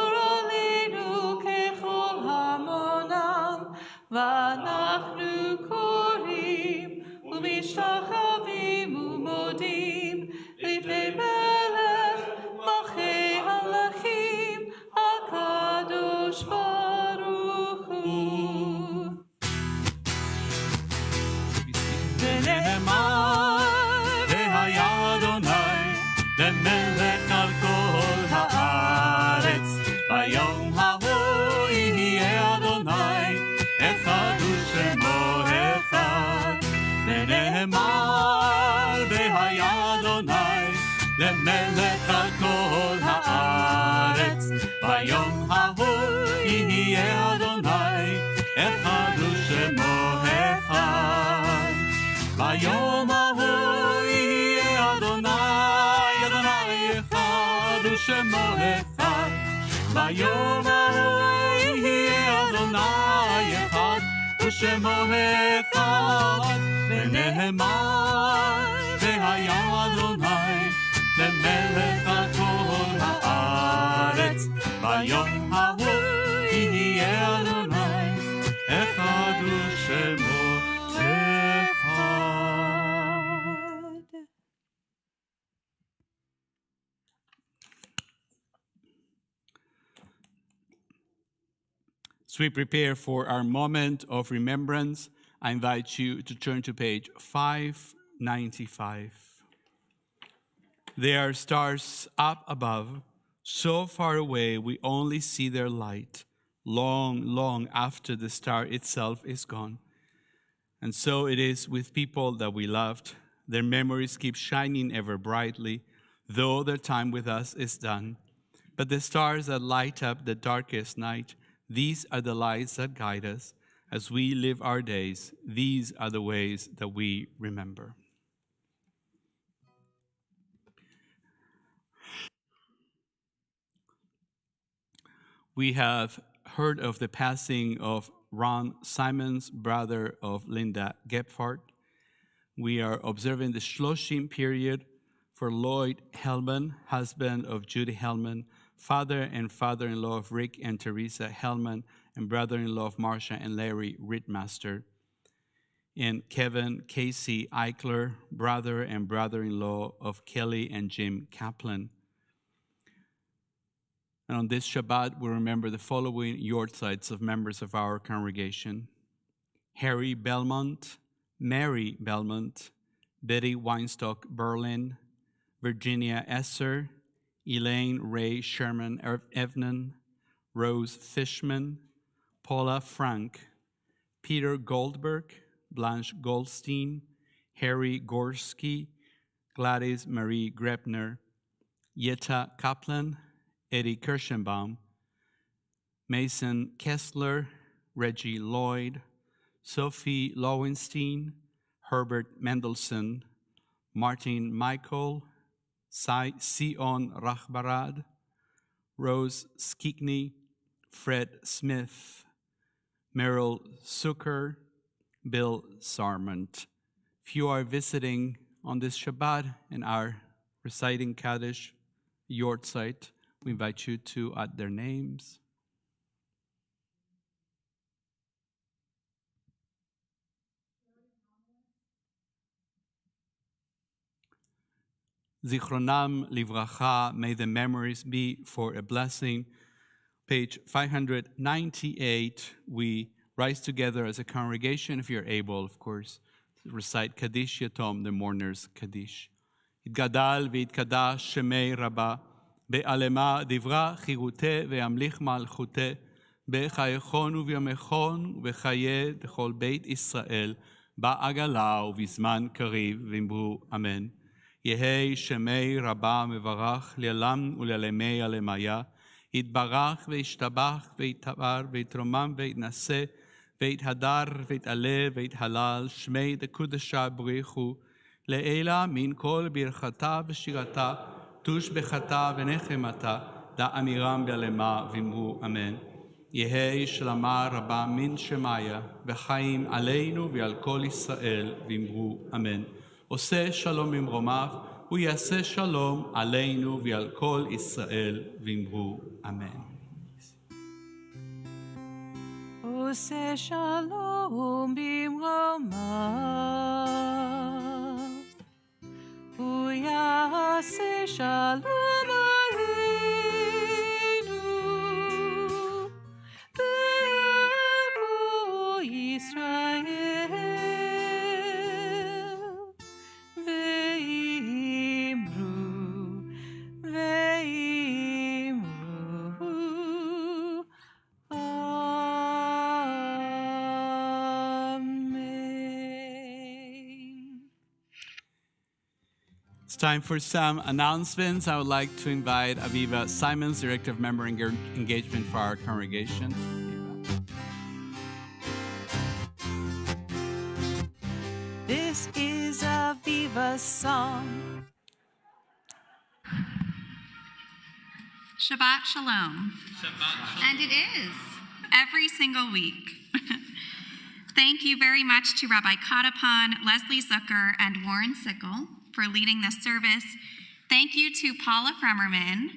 למלך על כל הארץ. ביום ההוא יהיה אדוני, אחד ושמו אחד. ונאמר והיה אדוני, למלך על כל הארץ. ביום ההוא יהיה אדוני, אחד ושמו אחד. ביום ההוא יהיה אדוני, אדוני אחד ושמו אחד. ביום ההוא יהיה אדוני אחד ושמו אחד. ונאמר והיה אדוני, למלך על כל הארץ. ביום ההוא יהיה אדוני, אחד ושמו אחד. As we prepare for our moment of remembrance, I invite you to turn to page 595. There are stars up above, so far away we only see their light, long, long after the star itself is gone. And so it is with people that we loved. Their memories keep shining ever brightly, though their time with us is done. But the stars that light up the darkest night, these are the lights that guide us as we live our days. These are the ways that we remember. We have heard of the passing of Ron Simons, brother of Linda Gephardt. We are observing the Shloshim period for Lloyd Hellman, husband of Judy Hellman, father and father-in-law of Rick and Teresa Hellman, and brother-in-law of Marcia and Larry Rittmaster. And Kevin Casey Eichler, brother and brother-in-law of Kelly and Jim Kaplan. And on this Shabbat, we remember the following yortzites of members of our congregation: Harry Belmont, Mary Belmont, Betty Weinstock Berlin, Virginia Esser, Elaine Ray Sherman Evnan, Rose Fishman, Paula Frank, Peter Goldberg, Blanche Goldstein, Harry Gorski, Gladys Marie Grebner, Jetta Kaplan, Eddie Kirschenbaum, Mason Kessler, Reggie Lloyd, Sophie Lowenstein, Herbert Mendelssohn, Martin Michael, Sion Rachbarad, Rose Skikny, Fred Smith, Merrill Zucker, Bill Sarment. If you are visiting on this Shabbat and are reciting Kaddish, yortzeit, we invite you to add their names. Zichronam livracha, may the memories be for a blessing. Page 598, we rise together as a congregation, if you're able, of course, to recite Kaddish Yatom, the mourner's Kaddish. Itgadal v'itkadosh shemei Rabbah, be'alema divra chirute ve'amlich malchute, be'chayechon u'vyamechon u'bechaye dechol beit Israel, ba'agala u'vizman kariv v'imru amen. Yehei shemei Rabbah mevarach li'alam u'li'alemei alemaya, יתברך וישתבח ויתעבר ויתרומם ויתנשא ויתהדר ויתעלה ויתהלל שמי דקודשה בריחו לעילה מן כל ברכתה ושירתה תושבחתה ונחמתה דאמירם בלמה ואמרו אמן. יהי שלמה רבה מן שמיה וחיים עלינו ועל כל ישראל ואמרו אמן. עושה שלום ממרומיו הוא יעשה שלום עלינו ועל כל ישראל ואמרו אמן. עושה שלום במרומיו, הוא יעשה שלום עלינו ועל כל ישראל ואמרו time for some announcements. I would like to invite Aviva Simons, Director of Member Engagement for our congregation. This is Aviva's song. Shabbat Shalom. And it is every single week. Thank you very much to Rabbi Katapan, Leslie Zucker, and Warren Sickle for leading this service. Thank you to Paula Fremerman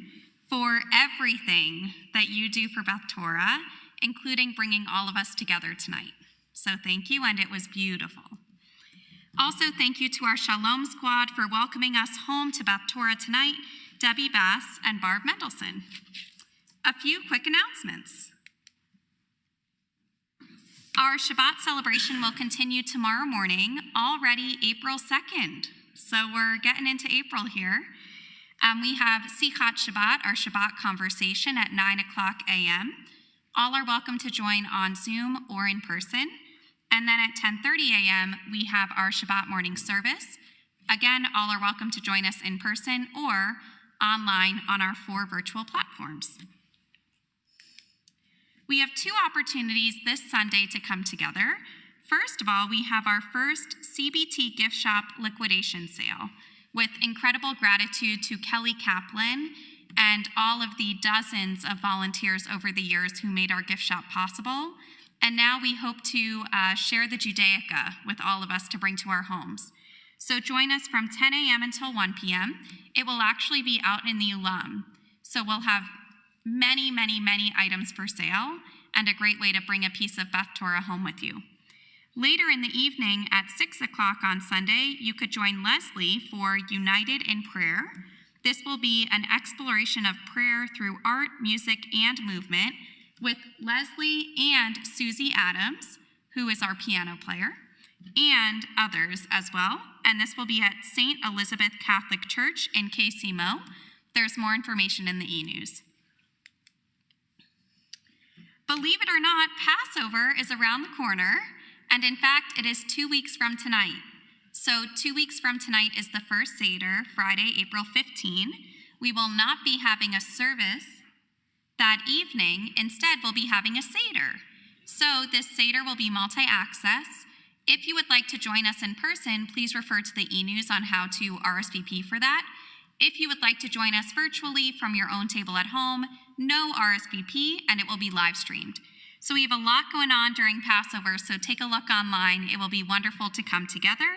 for everything that you do for Beth Torah, including bringing all of us together tonight. So thank you, and it was beautiful. Also, thank you to our Shalom Squad for welcoming us home to Beth Torah tonight, Debbie Bass and Barb Mendelson. A few quick announcements. Our Shabbat celebration will continue tomorrow morning, already April 2nd. So we're getting into April here. We have Sichat Shabbat, our Shabbat conversation at 9:00 a.m. All are welcome to join on Zoom or in person. And then at 10:30 a.m., we have our Shabbat morning service. Again, all are welcome to join us in person or online on our 4 virtual platforms. We have 2 opportunities this Sunday to come together. First of all, we have our first CBT gift shop liquidation sale with incredible gratitude to Kelly Kaplan and all of the dozens of volunteers over the years who made our gift shop possible. And now we hope to share the Judaica with all of us to bring to our homes. So join us from 10 a.m. until 1 p.m. It will actually be out in the Ulam. So we'll have many, many, many items for sale and a great way to bring a piece of Beth Torah home with you. Later in the evening at 6 o'clock on Sunday, you could join Leslie for United in Prayer. This will be an exploration of prayer through art, music, and movement with Leslie and Susie Adams, who is our piano player, and others as well. And this will be at St. Elizabeth Catholic Church in KCMO. There's more information in the e-news. Believe it or not, Passover is around the corner, and in fact, it is 2 weeks from tonight. So 2 weeks from tonight is the first Seder, Friday, April 15. We will not be having a service that evening. Instead, we'll be having a Seder. So this Seder will be multi-access. If you would like to join us in person, please refer to the e-news on how to RSVP for that. If you would like to join us virtually from your own table at home, no RSVP, and it will be live streamed. So we have a lot going on during Passover, so take a look online. It will be wonderful to come together.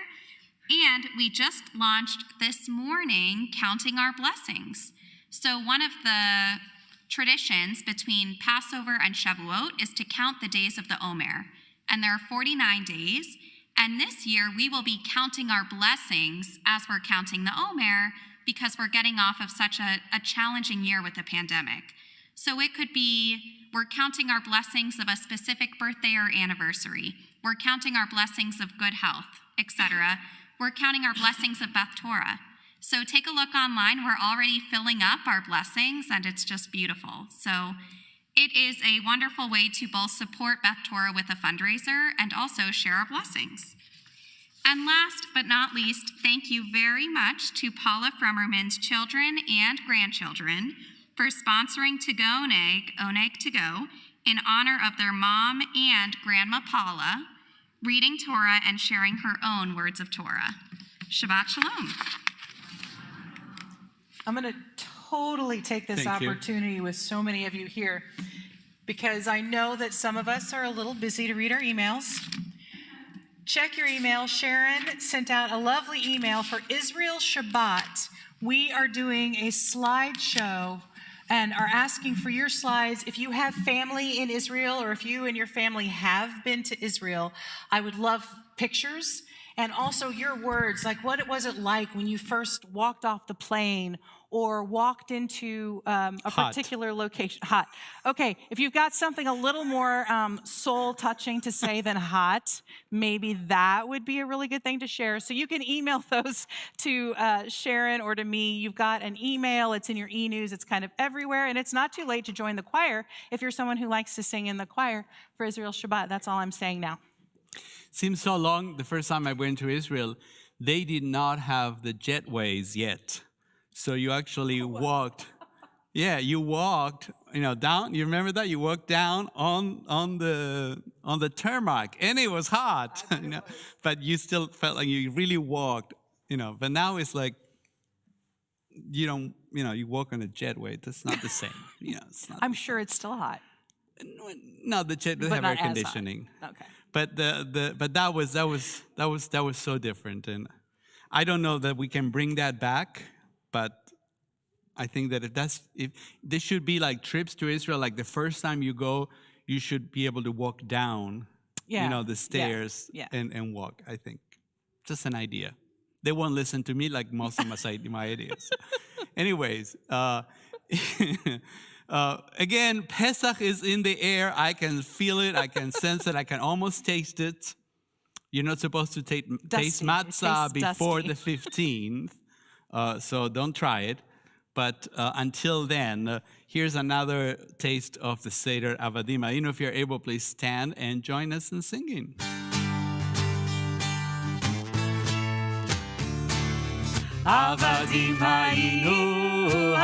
And we just launched this morning Counting Our Blessings. So one of the traditions between Passover and Shavuot is to count the days of the Omer. And there are 49 days. And this year we will be counting our blessings as we're counting the Omer because we're getting off of such a challenging year with the pandemic. So it could be we're counting our blessings of a specific birthday or anniversary. We're counting our blessings of good health, etc. We're counting our blessings of Beth Torah. So take a look online. We're already filling up our blessings, and it's just beautiful. So it is a wonderful way to both support Beth Torah with a fundraiser and also share our blessings. And last but not least, thank you very much to Paula Fremerman's children and grandchildren for sponsoring To Go Oneg To Go, in honor of their mom and Grandma Paula, reading Torah and sharing her own words of Torah. Shabbat Shalom. I'm going to totally take this Thank you. opportunity with so many of you here because I know that some of us are a little busy to read our emails. Check your email. Sharon sent out a lovely email for Israel Shabbat. We are doing a slideshow and are asking for your slides. If you have family in Israel or if you and your family have been to Israel, I would love pictures and also your words, like what was it like when you first walked off the plane or walked into a particular location. Hot. Okay, if you've got something a little more soul-touching to say than hot, maybe that would be a really good thing to share. So you can email those to Sharon or to me. You've got an email. It's in your e-news. It's kind of everywhere. And it's not too late to join the choir if you're someone who likes to sing in the choir for Israel Shabbat. That's all I'm saying now. Seems so long. The first time I went to Israel, they did not have the jetways yet. So you actually walked. Yeah, you walked, down. You remember that? You walked down on the tarmac, and it was hot, but you still felt like you really walked, But now it's like you don't, you walk on a jetway. That's not the same. It's not. I'm sure it's still hot. No, the jet doesn't have not air as hot. conditioning. Okay. But that was so different, and I don't know that we can bring that back, but I think that if there should be like trips to Israel, like the first time you go, you should be able to walk down, the stairs and walk. I think, just an idea. They won't listen to me like most of my ideas. Anyways, again, Pesach is in the air. I can feel it. I can sense it. I can almost taste it. You're not supposed to taste matzah before the 15th, so don't try it. But until then, here's another taste of the Seder Avadim. If you're able, please stand and join us in singing. Avadim hayinu,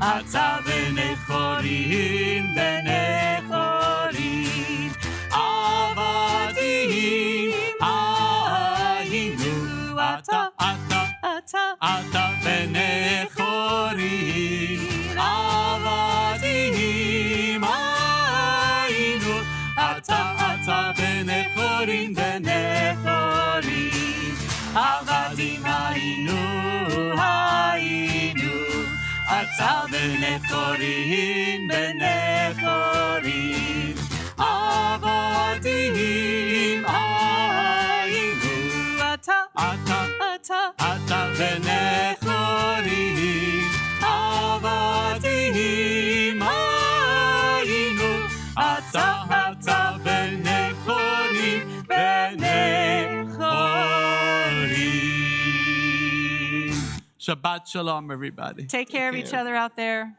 ata benechorin, avadim hayinu, ata benechorin, avadim hayinu, ata benechorin, avadim hayinu, ata benechorin, avadim hayinu, ata benechorin, avadim hayinu, ata benechorin, Shabbat shalom, everybody. Take care of each other out there.